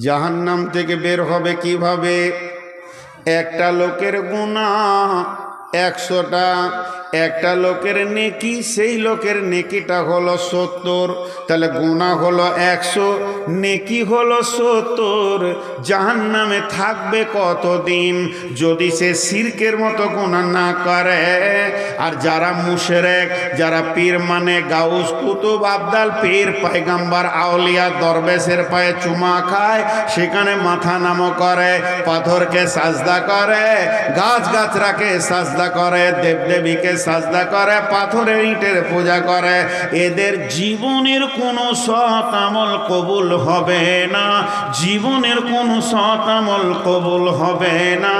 জাহান্নাম থেকে বের হবে কিভাবে? একটা লোকের গুনাহ 100টা, একটা লোকের নেকি, সেই লোকের নেকিটা হলো 70। তাহলে গুনাহ হলো 100, নেকি হলো 70। জাহান্নামে থাকবে কতদিন? যদি সে শিরকের মতো গুনাহ না করে। আর যারা মুশরিক, যারা পীর মানে গাউস কুতুব আবদাল পীর পয়গম্বর আউলিয়া দরবেশের পায়ে চুমা খায়, সেখানে মাথা নামো করে, পাথরকে সাজদা করে, গাছগাছরাকে সাজদা করে, দেবদেবীকে সাজদা করে, পাথরের ইটের পূজা করে, এদের জীবনের কোনো সৎ আমল কবুল হবে না। জীবনের কোনো সৎ আমল কবুল হবে না।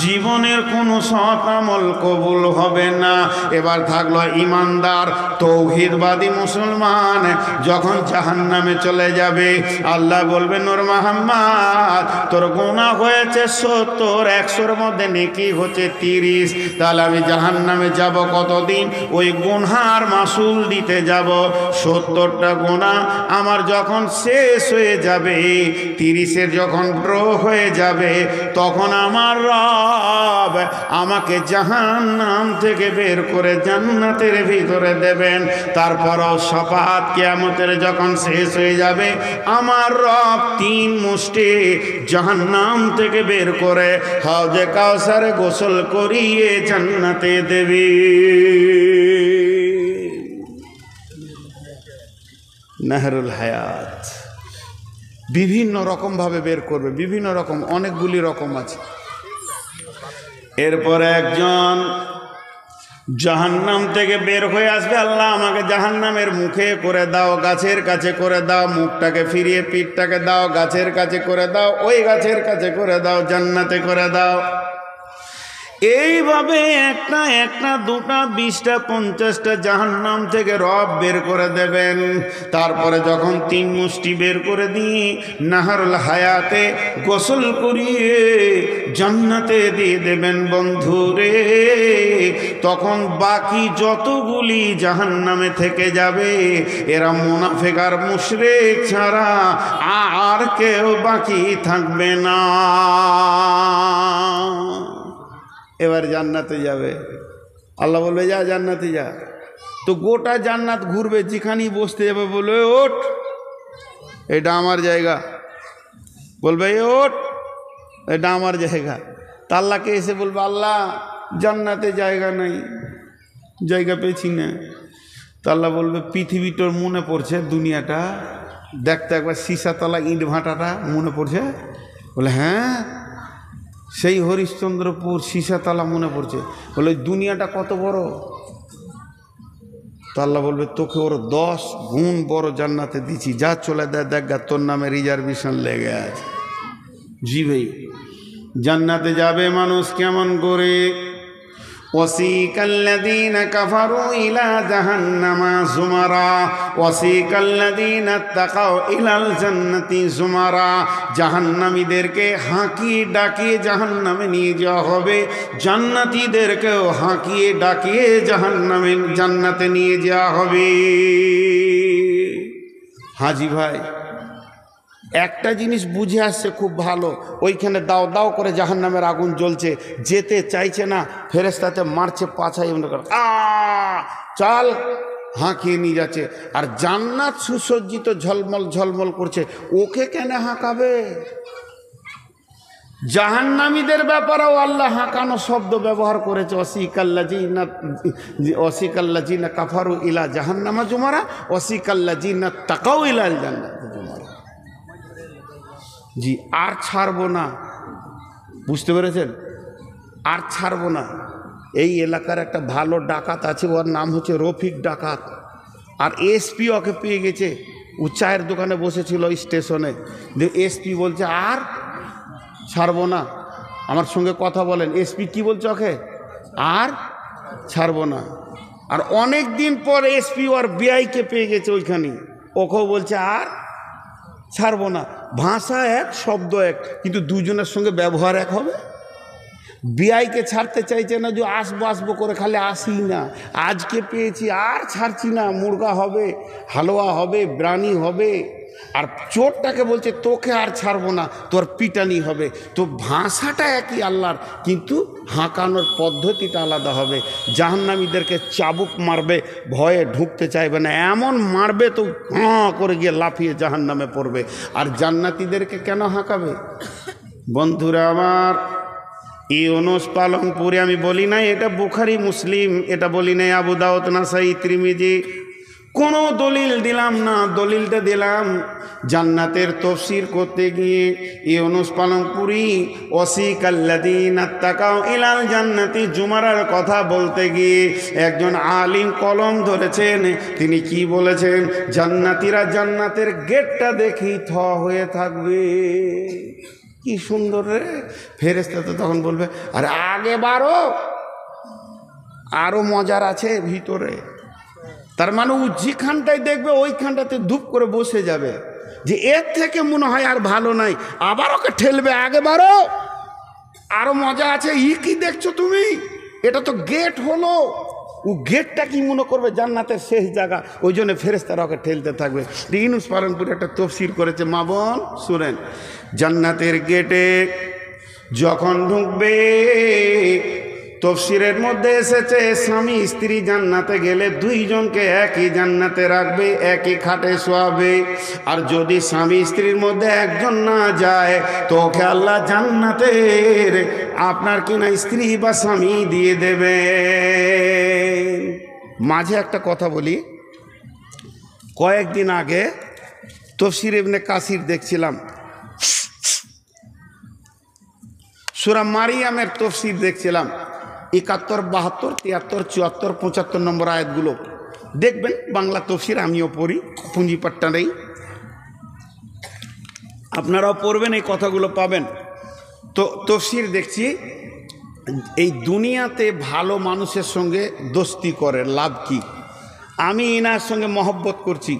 জীবনের কোনো সৎ আমল কবুল হবে না। এবার থাকলো ইমানদার তৌহিদবাদী মুসলমান, যখন জাহান্নামে চলে যাবে, আল্লাহ বলবে নূর মোহাম্মদ তোর গুনাহ হয়েছে 70, 100-র মধ্যে নেকি হচ্ছে 30। তাহলে আমি জাহান্নামে যাব কতদিন? ওই গুনহার মাসুল দিতে যাব। 70টা গুনাহ আমার যখন শেষ হয়ে যাবে, 30-এর যখন ড্র হয়ে যাবে, তখন আমার রব আমাকে জাহান্নাম থেকে বের করে জান্নাতের ভিতরে দেবেন। তারপরও শাফাত কিয়ামতের যখন শেষ হয়ে যাবে, আমার রব 3 মুষ্টি জাহান্নাম থেকে বের করে হাউজে কাউসারে গোসল করিয়ে জান্নাতে দেবে। নাহরুল হায়াত বিভিন্ন রকম ভাবে বের করবে, বিভিন্ন রকম, অনেকগুলি রকম আছে। এরপরে একজন জাহান্নাম থেকে বের হয়ে আসবে, আল্লাহ আমাকে জাহান্নামের মুখে করে দাও, গাছের কাছে করে দাও, মুখটাকে ফিরিয়ে পিঠটাকে দাও, গাছের কাছে করে দাও, ওই গাছের কাছে করে দাও, জান্নাতে করে দাও। এইভাবে একটা একটা, 2টা, 20টা, 50টা জাহান্নাম থেকে রব বের করে দেবেন। তারপরে যখন 3 মুষ্টি বের করে দিই, নাহরুল হায়াতে গোসল করিয়ে জান্নাতে দিয়ে দেবেন বন্ধুরে। তখন বাকি যতগুলি জাহান্নামে থেকে যাবে, এরা মুনাফিক আর মুশরিক ছাড়া আর কেউ বাকি থাকবে না। এবার জান্নাতে যাবে, আল্লাহ বলবে যা জান্নাতে যা। তো গোটা জান্নাত ঘুরবে, যেখানেই বসতে যাবে বলবে ওঠ, এটা আমার জায়গা। বলবে ওঠ, এটা আমার জায়গা। তা আল্লাহকে এসে বলবে আল্লাহ জান্নাতে জায়গা নেই, জায়গা পেয়েছি না। তা আল্লাহ বলবে পৃথিবীটার মনে পড়ছে, দুনিয়াটা দেখতে একবার সীসাতলা ইট ভাটাটা মনে পড়ছে? বলে হ্যাঁ, সেই হরিশ্চন্দ্রপুর সীসাতলা মনে পড়ছে। বলে দুনিয়াটা কত বড়? তো আল্লাহ বলবে তোকে ওর 10 গুণ বড় জান্নাতে দিচ্ছি, যা চলে দেয়, দেখ গা তোর নামে রিজার্ভেশন লেগে আছে। জি ভাই, জান্নাতে যাবে মানুষ কেমন করে? وسيق الذين كفروا إلى جهنم زمرا وسيق الذين اتقوا إلى الجنة زمرا। জাহান্নামীদেরকে হাঁকিয়ে ডাকিয়ে জাহান্নামে নিয়ে যাওয়া হবে, জান্নাতীদেরকেও হাঁকিয়ে ডাকিয়ে জান্নাতে নিয়ে যাওয়া হবে। হাজি ভাই একটা জিনিস বুঝে আসছে খুব ভালো, ওইখানে দাও দাও করে জাহান্নামের আগুন জ্বলছে, যেতে চাইছে না, ফেরেশতাতে মারছে পাছায়, চাল হাঁকিয়ে নিয়ে যাচ্ছে। আর জান্নাত সুসজ্জিত ঝলমল ঝলমল করছে, ওকে কেন হাঁকাবে? জাহান্নামীদের ব্যাপারেও আল্লাহ হাঁকানো শব্দ ব্যবহার করেছে, ওয়াসিকাল্লাযিনা কাফারু ইলা জাহান্নামা জুমারা ওয়াসিকাল্লাযিনা তাকাউ ইলাল জান্নাতি জুমারা। জি, আর ছাড়বো না, বুঝতে পেরেছেন? আর ছাড়বো না। এই এলাকার একটা ভালো ডাকাত আছে, ওর নাম হচ্ছে রফিক ডাকাত। আর এসপি ওকে পেয়ে গেছে, ও চায়ের দোকানে বসেছিল স্টেশনে। এসপি বলছে আর ছাড়বো না, আমার সঙ্গে কথা বলেন। এসপি কি বলছে ওকে? আর ছাড়বো না। আর অনেক দিন পর এসপি ওর বিআইকে পেয়ে গেছে ওইখানে, ওকেও বলছে আর ছাড়বো না। ভাষা এক, শব্দ এক, কিন্তু দুজনের সঙ্গে ব্যবহার এক হবে। বিআইকে ছাড়তে চাইছে না, যে আসবো আসবো করে খালি আসি না, আজকে পেয়েছি আর ছাড়ছি না। মুরগা হবে, হালুয়া হবে, বিরিয়ানি হবে, আর চোরটাকে বলছে তোকে আর ছাড়বো না, তোর পিটানি হবে। তো ভাষাটা একই আল্লাহর, কিন্তু হাঁকানোর পদ্ধতিটা আলাদা হবে। জাহান্নামীদেরকে চাবুক মারবে, ভয়ে ঢুকতে চাইবে না, এমন মারবে তো হাঁ করে গিয়ে লাফিয়ে জাহান্নামে পড়বে। আর জান্নাতীদেরকে কেন হাঁকাবে? বন্ধুরা আমার, ইউনুস পালনপুরে আমি বলি নাই এটা বুখারী মুসলিম, এটা বলি নাই আবু দাউদ নাসাই তিরমিজি, কোনো দলিল দিলাম না। দলিলটা দিলাম জান্নাতের তফসির করতে গিয়ে ইউনুস পালনপুরি ওয়াসিকাল্লাযীনা তাকাউ ইলাল জান্নাতি জুমারার কথা বলতে গিয়ে একজন আলিম কলম ধরেছেন। তিনি কি বলেছেন? জান্নাতীরা জান্নাতের গেটটা দেখেই থ হয়ে থাকবে। কি সুন্দর রে! ফেরেশতা তো তখন বলবে আরে আগে বাড়ো, আরো মজার আছে ভিতরে। তার মানে ও যেখানটায় দেখবে ওইখানটাতে ধূপ করে বসে যাবে, যে এর থেকে মনে হয় আর ভালো নাই, আবার ওকে ঠেলবে আগে বাড়ো, আরো মজা আছে। কি দেখছো তুমি? এটা তো গেট হলো। ও গেটটা কি মনে করবে জান্নাতের শেষ জায়গা, ওই জন্য ফেরেশতারা ওকে ঠেলতে থাকবে। ইউনুস পালনপুরে একটা তফসির করেছে, মা বোন শুনেন। জান্নাতের গেটে যখন ঢুকবে, তফসিরের মধ্যে এসেছে স্বামী স্ত্রী জান্নাতে গেলে দুইজনকে একই জান্নাতে রাখবে, একই খাটে শোয়াবে। আর যদি স্বামী স্ত্রীর মধ্যে একজন না যায় তো ওকে আল্লাহ জান্নাতের আপনার কিনা স্ত্রী বা স্বামী দিয়ে দেবে। মাঝে একটা কথা বলি, কয়েকদিন আগে তফসির ইবনে কাসির দেখছিলাম, সূরা মারিয়ামের তফসির দেখছিলাম। 71, 72, 73, 74, 75 নম্বর আয়াতগুলো দেখবেন। বাংলা তফসির আমিও পড়ি, পুঁজিপাট্টা নেই, আপনারাও পড়বেন, এই কথাগুলো পাবেন। তো তফসির দেখছি, এই দুনিয়াতে ভালো মানুষের সঙ্গে দোস্তি করে লাভ কি? আমি ইনার সঙ্গে মহব্বত করছি,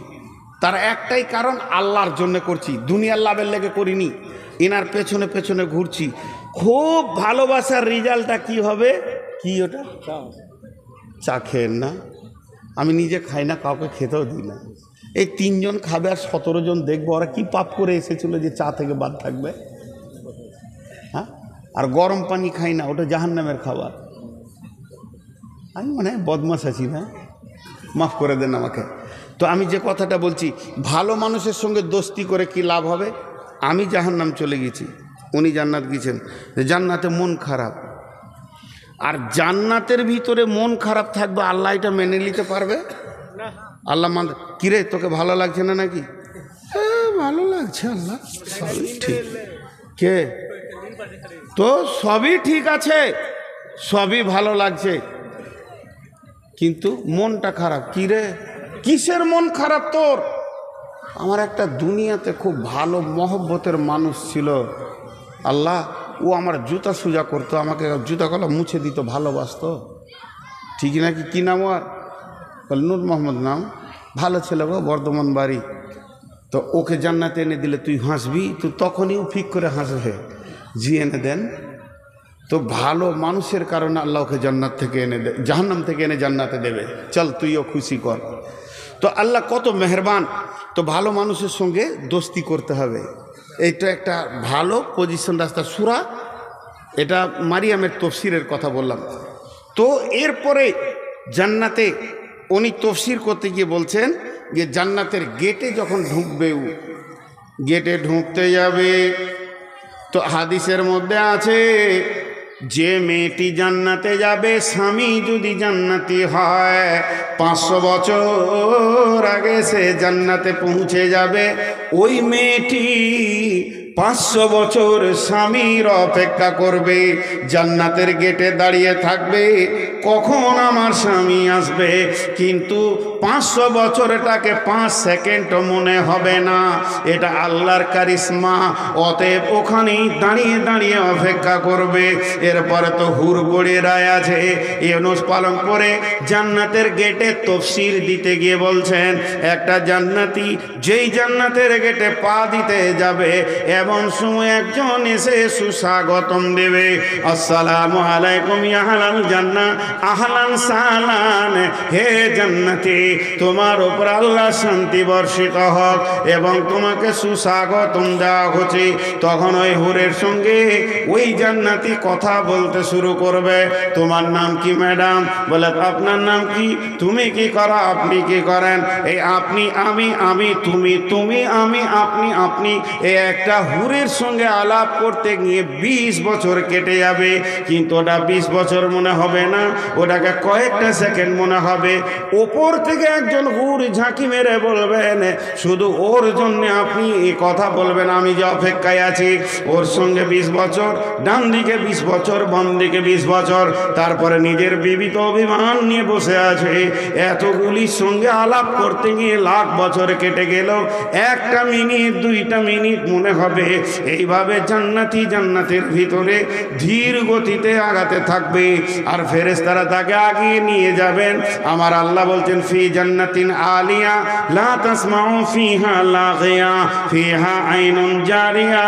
তার একটাই কারণ আল্লাহর জন্য করছি, দুনিয়ার লাভের লেগে করিনি। ইনার পেছনে পেছনে ঘুরছি। খুব ভালোবাসার রেজাল্টটা কি হবে? কি ওটা? চা খেয়েন না, আমি নিজে খাই না, কাউকে খেতেও দিই না। এই 3 জন খাবে আর 17 জন দেখবো, ওরা কি পাপ করে এসেছিল যে চা থেকে বাদ থাকবে? হ্যাঁ, আর গরম পানি খাই না, ওটা জাহান্নামের খাবার। আমি মনে হয় বদমাশ আছি না, মাফ করে দেন আমাকে। তো আমি যে কথাটা বলছি, ভালো মানুষের সঙ্গে দোস্তি করে কি লাভ হবে? আমি জাহান্নাম চলে গেছি, উনি জান্নাত গেছেন। জান্নাতে মন খারাপ, আর জান্নাতের ভিতরে মন খারাপ থাকবে, আল্লাহ এটা মেনে নিতে পারবে? আল্লাহ মান কিরে তোকে ভালো লাগছে না নাকি? ভালো লাগছে আল্লাহ, সবই ঠিক। কে তো সবই ঠিক আছে, সবই ভালো লাগছে, কিন্তু মনটা খারাপ। কিরে কিসের মন খারাপ তোর? আমার একটা দুনিয়াতে খুব ভালো মহব্বতের মানুষ ছিল, আল্লাহ ও আমার জুতা সোজা করতো, আমাকে জুতা কলা মুছে দিত, ভালোবাসতো। ঠিক নাকি? কী নাম ওর? নূর মোহাম্মদ নাম, ভালো ছেলে গো, বর্ধমান বাড়ি। তো ওকে জান্নাতে এনে দিলে তুই হাসবি? তো তখনই ও ফিক করে হাসবে, জি এনে দেন। তো ভালো মানুষের কারণে আল্লাহ ওকে জান্নাত থেকে এনে জাহান্নাম থেকে এনে জান্নাতে দেবে। চল তুইও খুশি কর। তো আল্লাহ কত মেহেরবান। তো ভালো মানুষের সঙ্গে দোস্তি করতে হবে, এইটা একটা ভালো পজিশন রাস্তা। সূরা এটা মারিয়ামের তফসিরের কথা বললাম। তো এরপরে জান্নাতে উনি তফসির করতে গিয়ে বলছেন যে জান্নাতের গেটে যখন ঢুকবে, গেটে ঢুকতে যাবে, তো হাদিসের মধ্যে আছে যে মেয়েটি জান্নাতে যাবে, স্বামী যদি জান্নাতি হয়, 500 বছর আগে সে জান্নাতে পৌঁছে যাবে। ওই মেয়েটি 500 বছর স্বামীর অপেক্ষা করবে, জান্নাতের গেটে দাঁড়িয়ে থাকবে, কখন আমার স্বামী আসবে। কিন্তু 500 বছর এটাকে 5 সেকেন্ডও মনে হবে না, এটা আল্লাহর কারিশমা। অতএব ওখানেই দাঁড়িয়ে দাঁড়িয়ে অপেক্ষা করবে। এরপরে তো হুড়গড়িরায় আছে। ইউনুস পালন করে জান্নাতের গেটে তফসির দিতে গিয়ে বলছেন, একটা জান্নাতি যেই জান্নাতের গেটে পা দিতে যাবে, এমন সময় একজন এসে সুস্বাগতম দেবে, আসসালামু আলাইকুম ইয়া আহলাল জান্নাহ, আহলান সাহলান, হে জান্নাতি তোমার উপর আল্লাহ শান্তি বর্ষিত হোক এবং তোমাকে সুস্বাগতম দেওয়া হচ্ছে। তখন ওই হুরের সঙ্গে ওই জান্নাতি কথা বলতে শুরু করবে, তোমার নাম কি ম্যাডাম? বলে আপনার নাম কি? তুমি কি করো? আপনি কি করেন? এই আপনি, আমি, তুমি, আমি, আপনি এই একটা হুরের সঙ্গে আলাপ করতে গিয়ে 20 বছর কেটে যাবে, কিন্তু ওটা 20 বছর মনে হবে না, ওটাকে কয়েকটা সেকেন্ড মনে হবে। ওপর থেকে একজন হুর ঝাঁকি মেরে বলবেন, শুধু ওর জন্য আপনি এই কথা বলবেন, আমি যে অপেক্ষায় আছি। ওর সঙ্গে 20 বছর, ডান দিকে 20 বছর, বাম দিকে 20 বছর, তারপরে নিজের বিবিত অভিমান নিয়ে বসে আছে। এতগুলির সঙ্গে আলাপ করতে গিয়ে লাখ বছর কেটে গেল, একটা মিনিট, 2টা মিনিট মনে হবে। এইভাবে জান্নাতি জান্নাতের ভিতরে ধীর গতিতে আগাতে থাকবে, আর ফেরেশতারা তাকে আগিয়ে নিয়ে যাবেন। আমার আল্লাহ বলছেন, ফি জান্নাতিন আলিয়া লা তাসমাউ ফিহা লাগিয়া ফিহা আইনুন জারিয়া।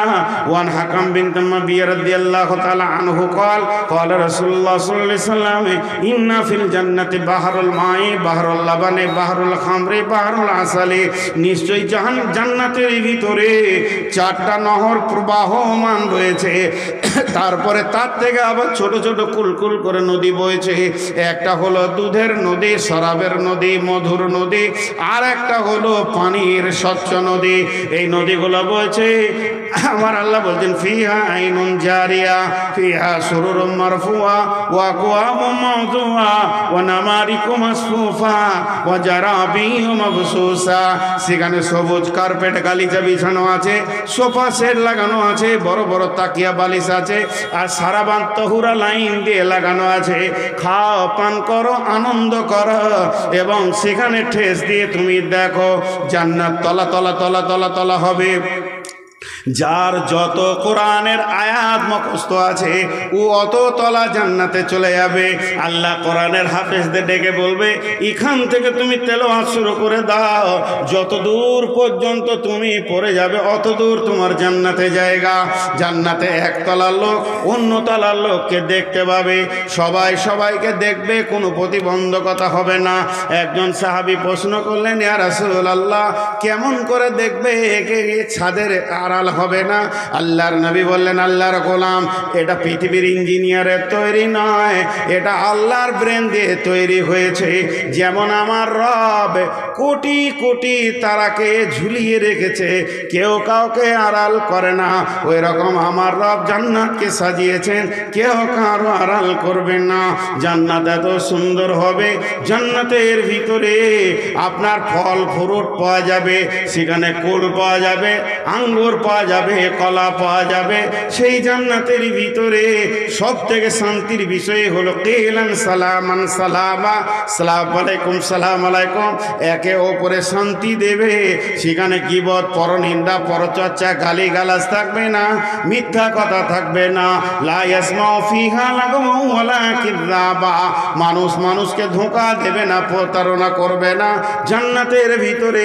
ওয়ান হাকাম বিন তামাবিয়া রাদিয়াল্লাহু তাআলা আনহু قال قال رسول الله صلى الله عليه وسلم ان في الجنه بحر الماء بحر اللبن بحر الخمر بحر العسل। নিশ্চয়ই জান্নাতের ভিতরে 4টা নহর প্রবাহমান রয়েছে, তারপরে তার থেকে আবার ছোট ছোট কুলকুল করে নদী বইছে। একটা হলো দুধের নদী, শরাবের নদী, মধুর নদী, আর একটা হলো পানির স্বচ্ছ নদী। এই নদীগুলো বইছে। আমার আল্লাহ বলছেন, ফিহা আইনুন জারিয়া ফিহা সুরুরুম মারফুয়া ওয়া আকওয়ামুম মাওদুয়া ওয়া নামারিকু মাসফুফা ওয়া জারাবিয়ু মাবসুসা। সেখানে সবুজ কার্পেট গালিচা বিছানো আছে, সোফা সেট লাগানো আছে, বড় বড় তাকিয়া বালিশ আছে, আর সারাবান তহুরা লাইন দিয়ে লাগানো আছে। খাও, পান করো, আনন্দ করো, এবং সেখানে ঠেস দিয়ে তুমি দেখো জান্নাত তলা তলা তলা তলা তলা হবে। যার যত কোরআনের আয়াত মুখস্থ আছে ও অত তলা জান্নাতে চলে যাবে। আল্লাহ কোরআনের হাফেজদের ডেকে বলবে, এখান থেকে তুমি তেলাওয়াত শুরু করে দাও, যত দূর পর্যন্ত তুমি পড়ে যাবে অত দূর তোমার জান্নাতে জায়গা। জান্নাতে একতলার লোক অন্য তলার লোককে দেখতে পাবে, সবাই সবাইকে দেখবে, কোনো প্রতিবন্ধকতা হবে না। একজন সাহাবী প্রশ্ন করলেন, ইয়া রাসূলুল্লাহ, কেমন করে দেখবে? একে ছাদের আড়াল হবে না? আল্লাহর নবী বললেন, আল্লাহর গোলাম, এটা পৃথিবীর ইঞ্জিনিয়ারের তৈরি নয়, এটা আল্লাহর ব্রেন দিয়ে তৈরি হয়েছে। যেমন আমার রব কোটি কোটি তারাকে ঝুলিয়ে রেখেছে, কেউ কাউকে আড়াল করে না, ওই রকম আমার রব জান্নাতকে সাজিয়েছেন, কেউ কারো আড়াল করবে না। জান্নাত এত সুন্দর হবে, জান্নাতের ভিতরে আপনার ফল ফ্রুট পাওয়া যাবে, সেখানে কুল পাওয়া যাবে, আঙ্গুর পাওয়া যাবে, কলা পাওয়া যাবে। সেই জান্নাতের ভিতরে সব থেকে শান্তির বিষয় হলো কিলান সালামান সালামা, সালাম আলাইকুম, সালাম আলাইকুম, একে অপরে শান্তি দেবে। সেখানে গীবত, পরনিন্দা, পরচর্চা, গালিগালাজ থাকবে না, মিথ্যা কথা থাকবে না। লা ইয়াসমাউ ফিহা লাগওয়া ওয়ালা কিযাবা, মানুষ মানুষকে ধোঁকা দেবে না, প্রতারণা করবে না। জান্নাতের ভিতরে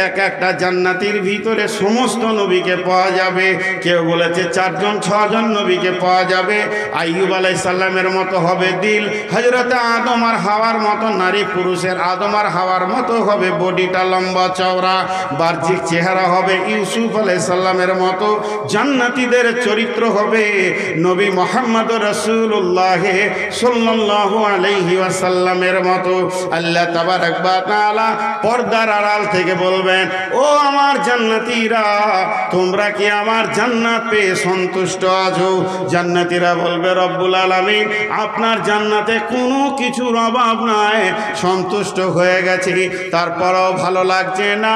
এক একটা জান্নাতির ভিতরে সমস্ত নবীকে পাওয়া যাবে। কেউ বলেছে 4 জন 6 জন নবীকে পাওয়া যাবে। আইয়ুব আলাইহিস সালামের মতো হবে দিল, হযরত আদম আর হাওয়ার মতো নারী পুরুষের আদম আর হাওয়ার মতো হবে বডিটা লম্বা চওড়া, বাহ্যিক চেহারা হবে ইউসুফ আলাইহিস সালামের মতো। জান্নাতীদের চরিত্র হবে নবী মুহাম্মদ রাসূলুল্লাহ সাল্লাল্লাহু আলাইহি ওয়াসাল্লামের মতো। আল্লাহ তাবারক ওয়া তাআলা পর্দার আড়াল থেকে বলবেন, ও আমার জান্নাতীরা, তোমরা কি আমার জান্নাত পেয়ে সন্তুষ্ট আছো? জান্নাতীরা বলবে, রব্বুল আলামিন, আপনার জান্নাতে কোনো কিছুর অভাব নাই, সন্তুষ্ট হয়ে গেছি, তারপরও ভালো লাগছে না।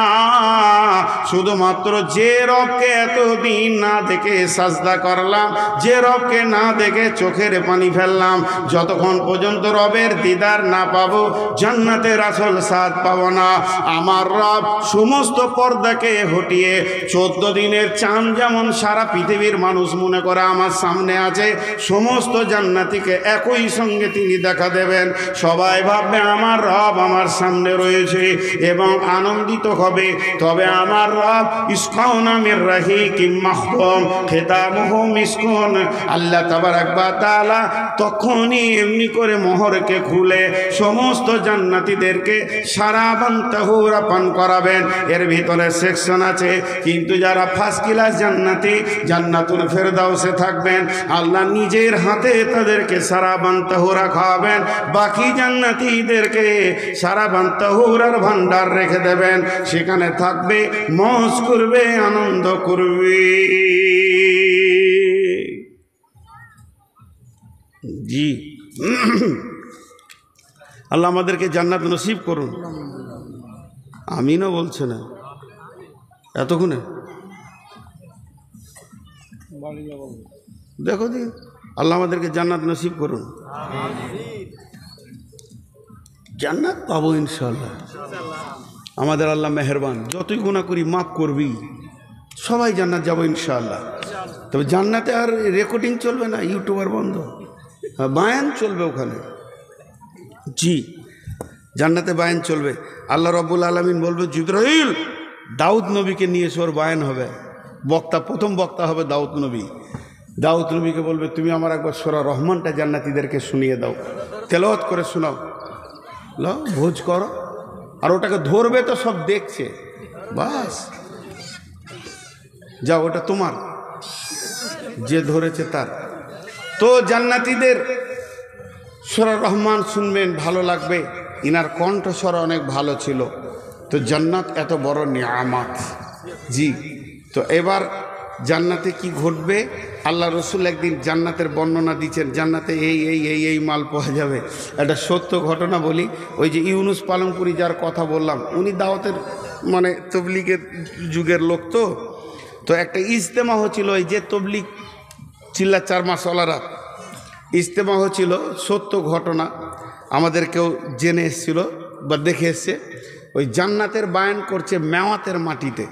শুধুমাত্র যে রবকে এতদিন না দেখে সাজদা করলাম, যে রবকে না দেখে চোখের পানি ফেললাম, যতক্ষণ পর্যন্ত রবের দিদার না পাবো জান্নাতের আসল স্বাদ পাবো না। আমার রব সমস্ত পর্দাকে হটিয়ে 14 দিনের চাঁদ যেমন সারা পৃথিবীর মানুষ মনে করে আমার সামনে আছে, সমস্ত জান্নাতীকে একই সঙ্গে তিনি দেখা দেবেন। সবাই ভাববে আমার রব আমার সামনে রয়েছে এবং আনন্দিত হবে। তবে আমার রব ইসকাউনা মির রাহিকিম মাখতুম খিতামুহু মিসকুন, আল্লাহ তাবারাক ওয়া তাআলা তখনই এমনি করে মোহরকে খুলে সমস্ত জান্নাতীদেরকে শারাবান তাহুরা পান করাবেন। এর ভিতরে সেকশন আছে, কিন্তু যারা ফার্স্ট ক্লাস জান্নাতি জান্নাতুল ফেরদাউসে থাকবেন, আল্লাহ নিজের হাতে তাদেরকে শারাবান তাহুরা খাওয়াবেন। বাকি জান্নাতীদেরকে শারাবান তাহুরার ভান্ডার রেখে দেবেন, সেখানে থাকবে, মজ করবে, আনন্দ করবে। জি আল্লাহ আমাদেরকে জান্নাত নসিব করুন। আমিনও বলছে না এতক্ষণে, দেখো দিন আল্লাহ আমাদেরকে জান্নাত নসিব করুন। জান্নাত পাবো ইনশাআল্লাহ। আমাদের আল্লাহ মেহেরবান, যতই গুনাহ করি মাফ করবি, সবাই জান্নাত যাবো ইনশাআল্লাহ। তবে জান্নাতে আর রেকর্ডিং চলবে না, ইউটিউবার বন্ধ, বায়ান চলবে ওখানে। জি জান্নাতে বায়ান চলবে। আল্লাহ রাব্বুল আলামিন বলবে, জিবরাইল দাউদ নবীকে নিয়ে এসে ওর বায়ান হবে। বক্তা, প্রথম বক্তা হবে দাউদ নবী। দাউদ নবীকে বলবে, তুমি আমার একবার সূরা রহমানটা জান্নাতীদেরকে শুনিয়ে দাও, তেলাওয়াত করে শোনাও, লো ভোজ করো। আর ওটাকে ধরবে তো সব দেখছে, বাস যাও, ওটা তোমার, যে ধরেছে তার। তো জান্নাতীদের সূরা রহমান শুনবেন, ভালো লাগবে। ইনার কণ্ঠস্বর অনেক ভালো ছিল। তো জান্নাত এত বড় নিয়ামত। জি তো এবার জান্নাতে কি ঘটবে, আল্লাহ রসুল একদিন জান্নাতের বর্ণনা দিচ্ছেন, জান্নাতে এই মাল পাওয়া যাবে। একটা সত্য ঘটনা বলি। ওই যে ইউনুস পালনপুরি যার কথা বললাম, উনি দাওয়াতের মানে তবলিগের যুগের লোক। তো একটা ইজতেমা হচ্ছিল, ওই যে তবলিগ চিল্লা চার মাসওয়ালারা ইজতেমা হচ্ছিল, সত্য ঘটনা, আমাদের কেউ জেনে এসেছিল বা দেখে এসছে। ওই জান্নাতের বায়ান করছে মেওয়াতের মাটিতে।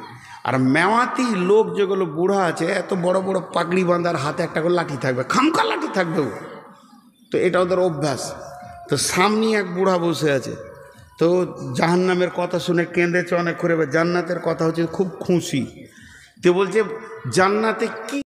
আর মেওয়াতি লোক যেগুলো বুড়া আছে, এত বড় বড় পাগড়ি বাঁধার, হাতে একটা করে লাঠি থাকবে, খামকা লাঠি থাকবে। তো এটা ওদের অভ্যাস। তো সামনে এক বুড়া বসে আছে, তো জাহান্নামের কথা শুনে কেঁদেছে অনেক করে। জান্নাতের কথা হচ্ছে খুব খুশি। তো বলছে জান্নাতে কি